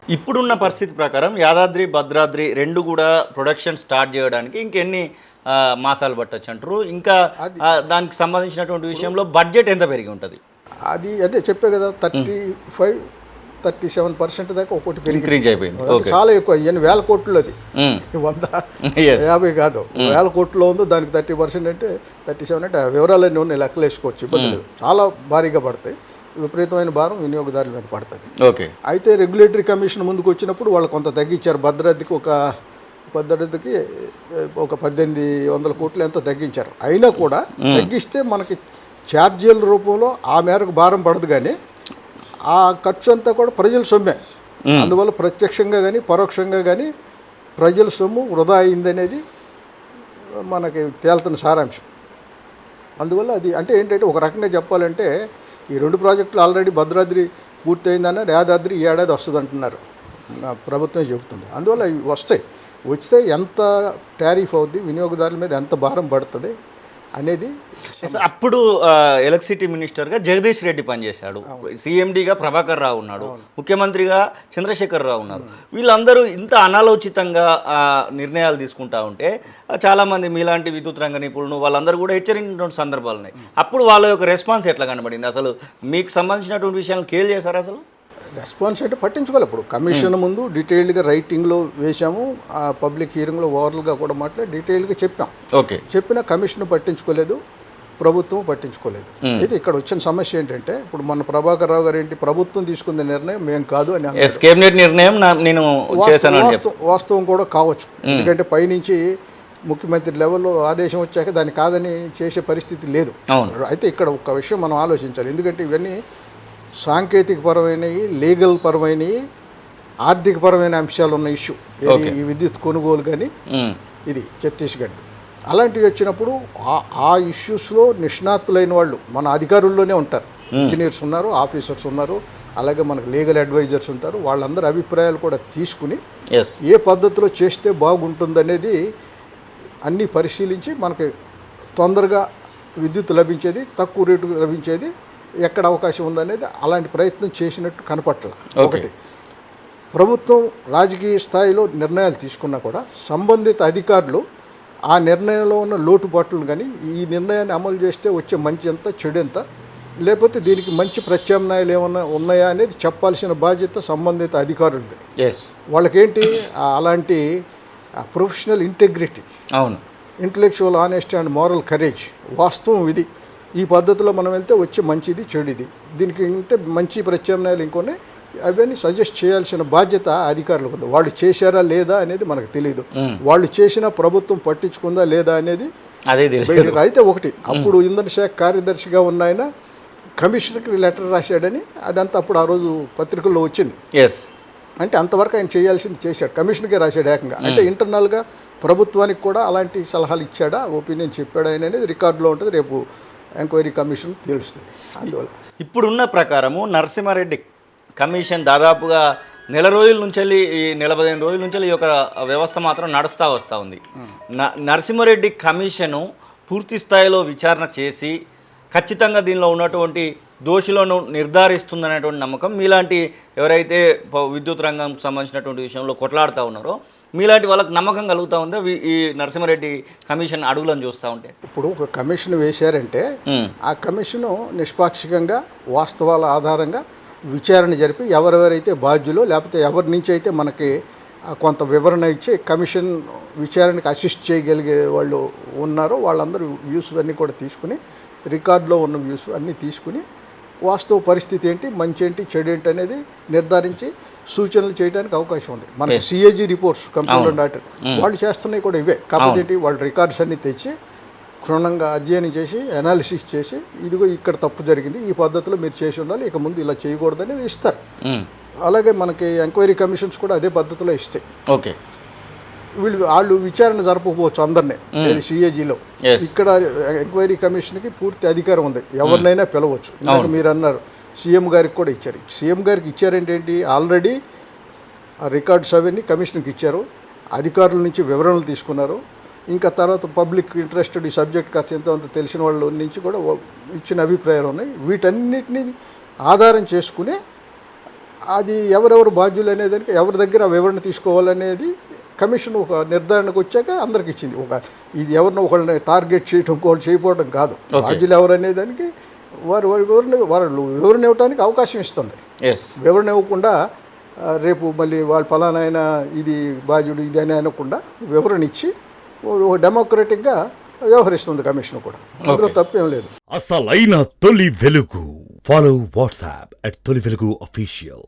ఇప్పుడున్న పరిస్థితి ప్రకారం యాదాద్రి భద్రాద్రి రెండు కూడా ప్రొడక్షన్ స్టార్ట్ చేయడానికి ఇంకెన్ని మాసాలు పట్టొచ్చు అంటారు? ఇంకా అది దానికి సంబంధించినటువంటి విషయంలో బడ్జెట్ ఎంత పెరిగి ఉంటుంది? అదే చెప్పే కదా, 35-37% దాకా ఒకటి పెరిగి ఇంక్రీజ్ అయిపోయింది. చాలా ఎక్కువ. ఇవన్నీ వేల కోట్లు, అది 150 కాదు, వేల కోట్లో ఉందో దానికి 30% అంటే 37 అంటే వివరాలన్నీ ఉన్నాయి, లెక్కలు వేసుకోవచ్చు, ఇబ్బంది లేదు. చాలా భారీగా పడతాయి, విపరీతమైన భారం వినియోగదారుల మీద పడుతుంది. ఓకే. అయితే రెగ్యులేటరీ కమిషన్ ముందుకు వచ్చినప్పుడు వాళ్ళు కొంత తగ్గించారు. భద్రాద్రికి ఒక 1800 కోట్లు ఎంతో తగ్గించారు. అయినా కూడా తగ్గిస్తే మనకి ఛార్జీల రూపంలో ఆ మేరకు భారం పడదు, కానీ ఆ ఖర్చు అంతా కూడా ప్రజల సొమ్మే. అందువల్ల ప్రత్యక్షంగా కానీ పరోక్షంగా కానీ ప్రజల సొమ్ము వృధా అయిందనేది మనకి తేలుతున్న సారాంశం. అందువల్ల అది అంటే ఏంటంటే, ఒక రకంగా చెప్పాలంటే ఈ 2 ప్రాజెక్టులు ఆల్రెడీ భద్రాద్రి పూర్తయిందన్నారు, యాదాద్రి ఈ ఏడాది వస్తుంది అంటున్నారు, ప్రభుత్వం చెబుతుంది. అందువల్ల ఇవి వస్తే ఎంత టారిఫ్ అవుద్ది, వినియోగదారుల మీద ఎంత భారం పడుతుంది అనేది. అప్పుడు ఎలక్ట్రిసిటీ మినిస్టర్గా జగదీష్ రెడ్డి పనిచేశాడు, సీఎండీగా ప్రభాకర్ రావు ఉన్నాడు, ముఖ్యమంత్రిగా చంద్రశేఖర్ రావు ఉన్నారు. వీళ్ళందరూ ఇంత అనాలోచితంగా నిర్ణయాలు తీసుకుంటా ఉంటే చాలామంది మీలాంటి విద్యుత్ రంగ నిపుణులు వాళ్ళందరూ కూడా హెచ్చరించిన సందర్భాలు ఉన్నాయి. అప్పుడు వాళ్ళ యొక్క రెస్పాన్స్ ఎట్లా కనబడింది? అసలు మీకు సంబంధించినటువంటి విషయాలను కేర్ చేశారు? అసలు రెస్పాన్స్ అంటే పట్టించుకోవాలి. ఇప్పుడు కమిషన్ ముందు డీటెయిల్డ్గా రైటింగ్లో వేసాము, ఆ పబ్లిక్ హియరింగ్లో ఓవరాల్గా కూడా మాట్లాడి డీటెయిల్డ్గా చెప్పాం. ఓకే. చెప్పినా కమిషన్ పట్టించుకోలేదు, ప్రభుత్వం పట్టించుకోలేదు. అయితే ఇక్కడ వచ్చిన సమస్య ఏంటంటే, ఇప్పుడు మన ప్రభాకర్ రావు గారు ఏంటి, ప్రభుత్వం తీసుకున్న నిర్ణయం మేము కాదు అని, కేబినెట్ నిర్ణయం నేను వాస్తవం కూడా కావచ్చు. ఎందుకంటే పైనుంచి ముఖ్యమంత్రి లెవెల్లో ఆదేశం వచ్చాక దాన్ని కాదని చేసే పరిస్థితి లేదు. అయితే ఇక్కడ ఒక విషయం మనం ఆలోచించాలి. ఎందుకంటే ఇవన్నీ సాంకేతిక పరమైనవి, లీగల్ పరమైనవి, ఆర్థిక పరమైన అంశాలు ఉన్న ఇష్యూ. ఈ విద్యుత్ కొనుగోలు కానీ ఇది ఛత్తీస్గఢ్ అలాంటివి వచ్చినప్పుడు ఆ ఇష్యూస్లో నిష్ణాతులైన వాళ్ళు మన అధికారుల్లోనే ఉంటారు. ఇంజనీర్స్ ఉన్నారు, ఆఫీసర్స్ ఉన్నారు, అలాగే మనకు లీగల్ అడ్వైజర్స్ ఉంటారు. వాళ్ళందరి అభిప్రాయాలు కూడా తీసుకుని ఏ పద్ధతిలో చేస్తే బాగుంటుందనేది అన్నీ పరిశీలించి మనకి తొందరగా విద్యుత్ లభించేది, తక్కువ రేటు లభించేది ఎక్కడ అవకాశం ఉందనేది అలాంటి ప్రయత్నం చేసినట్టు కనపట్ల. ఒకటి, ప్రభుత్వం రాజకీయ స్థాయిలో నిర్ణయాలు తీసుకున్నా కూడా సంబంధిత అధికారులు ఆ నిర్ణయంలో ఉన్న లోటుపాట్లను కానీ ఈ నిర్ణయాన్ని అమలు చేస్తే వచ్చే మంచి ఎంత చెడు ఎంత, లేకపోతే దీనికి మంచి ప్రత్యామ్నాయాలు ఏమన్నా ఉన్నాయా అనేది చెప్పాల్సిన బాధ్యత సంబంధిత అధికారులది. వాళ్ళకేంటి అలాంటి ప్రొఫెషనల్ ఇంటెగ్రిటీ, అవును, intellectual honesty and moral courage, వాస్తవం ఇది, ఈ పద్ధతిలో మనం వెళ్తే వచ్చే మంచిది చెడుది, దీనికి ఉంటే మంచి ప్రత్యామ్నాయాలు ఇంకొన్ని, అవన్నీ సజెస్ట్ చేయాల్సిన బాధ్యత అధికారులకు ఉంది. వాళ్ళు చేశారా లేదా అనేది మనకు తెలియదు, వాళ్ళు చేసిన ప్రభుత్వం పట్టించుకుందా లేదా అనేది అయితే. ఒకటి, అప్పుడు ఇంధన శాఖ కార్యదర్శిగా ఉన్న ఆయన కమిషనర్కి లెటర్ రాశాడని అదంతా అప్పుడు ఆ రోజు పత్రికల్లో వచ్చింది. అంటే అంతవరకు ఆయన చేయాల్సింది చేశాడు, కమిషన్కే రాశాడు ఏకంగా. అంటే ఇంటర్నల్గా ప్రభుత్వానికి కూడా అలాంటి సలహాలు ఇచ్చాడా, ఒపీనియన్ చెప్పాడా అనేది రికార్డులో ఉంటుంది, రేపు ఎంక్వైరీ కమిషన్ తెలుస్తుంది. అందువల్ల ఇప్పుడున్న ప్రకారము నరసింహారెడ్డి కమిషన్ దాదాపుగా నెల రోజుల నుంచి ఈ 15 రోజుల నుంచి ఈ యొక్క వ్యవస్థ మాత్రం నడుస్తూ వస్తూ ఉంది. నరసింహారెడ్డి కమిషను పూర్తి స్థాయిలో విచారణ చేసి ఖచ్చితంగా దీనిలో ఉన్నటువంటి దోషులను నిర్ధారిస్తుందనేటువంటి నమ్మకం మీలాంటి ఎవరైతే విద్యుత్ రంగం సంబంధించినటువంటి విషయంలో కొట్లాడుతూ ఉన్నారో మీలాంటి వాళ్ళకి నమ్మకం కలుగుతూ ఉందా ఈ నరసింహారెడ్డి కమిషన్ అడుగులను చూస్తూ ఉంటే? ఇప్పుడు ఒక కమిషన్ వేశారంటే ఆ కమిషను నిష్పాక్షికంగా వాస్తవాల ఆధారంగా విచారణ జరిపి ఎవరెవరైతే బాధ్యులో లేకపోతే ఎవరి నుంచి అయితే మనకి కొంత వివరణ ఇచ్చి కమిషన్ విచారణకు అసిస్ట్ చేయగలిగే వాళ్ళు ఉన్నారో వాళ్ళందరూ వ్యూస్ అన్నీ కూడా తీసుకుని, రికార్డులో ఉన్న వ్యూస్ అన్నీ తీసుకుని వాస్తవ పరిస్థితి ఏంటి, మంచి ఏంటి, చెడు ఏంటి అనేది నిర్ధారించి సూచనలు చేయడానికి అవకాశం ఉంది. మనకి సిఏజీ రిపోర్ట్స్, కంప్యూటర్ డాటర్ వాళ్ళు చేస్తున్నాయి కూడా ఇవే. కాకపోతే వాళ్ళు రికార్డ్స్ అన్నీ తెచ్చి క్షుణ్ణంగా అధ్యయనం చేసి అనాలిసిస్ చేసి ఇదిగో ఇక్కడ తప్పు జరిగింది, ఈ పద్ధతిలో మీరు చేసి ఉండాలి, ఇక ముందు ఇలా చేయకూడదని ఇస్తారు. అలాగే మనకి ఎంక్వైరీ కమిషన్స్ కూడా అదే పద్ధతిలో ఇస్తాయి. ఓకే. వాళ్ళు విచారణ జరపకపోవచ్చు అందరినీ సిఏజీలో. ఇక్కడ ఎంక్వైరీ కమిషన్కి పూర్తి అధికారం ఉంది, ఎవరినైనా పిలవచ్చు. ఇందాక మీరు అన్నారు సీఎం గారికి కూడా ఇచ్చారు. సీఎం గారికి ఇచ్చారేంటేంటి, ఆల్రెడీ ఆ రికార్డ్స్ అవన్నీ కమిషన్కి ఇచ్చారు, అధికారుల నుంచి వివరణలు తీసుకున్నారు. ఇంకా తర్వాత పబ్లిక్ ఇంట్రెస్టెడ్ ఈ సబ్జెక్ట్ కాస్త ఎంతో అంత తెలిసిన వాళ్ళ నుంచి కూడా ఇచ్చిన అభిప్రాయాలు ఉన్నాయి. వీటన్నిటిని ఆధారం చేసుకునే అది ఎవరెవరు బాధ్యులు అనేదానికి ఎవరి దగ్గర వివరణ తీసుకోవాలనేది కమిషన్ ఒక నిర్ధారణకు వచ్చాక అందరికి ఇచ్చింది. ఇది ఎవరిని ఒకళ్ళని టార్గెట్ చేయటం ఇంకోళ్ళు చేయకపోవడం కాదు. బాధ్యులు ఎవరు అనేదానికి వారు వివరణ ఇవ్వడానికి అవకాశం ఇస్తుంది. వివరణ ఇవ్వకుండా రేపు మళ్ళీ వాళ్ళు ఫలానా అయినా ఇది బాధ్యుడు ఇది అని అనకుండా వివరణ ఇచ్చి డెమోక్రటిక్గా వ్యవహరిస్తుంది కమిషన్ కూడా. అందులో తప్పేం లేదు. అసలైన తొలి వెలుగు. ఫాలో వాట్సాప్ @తొలి వెలుగు official.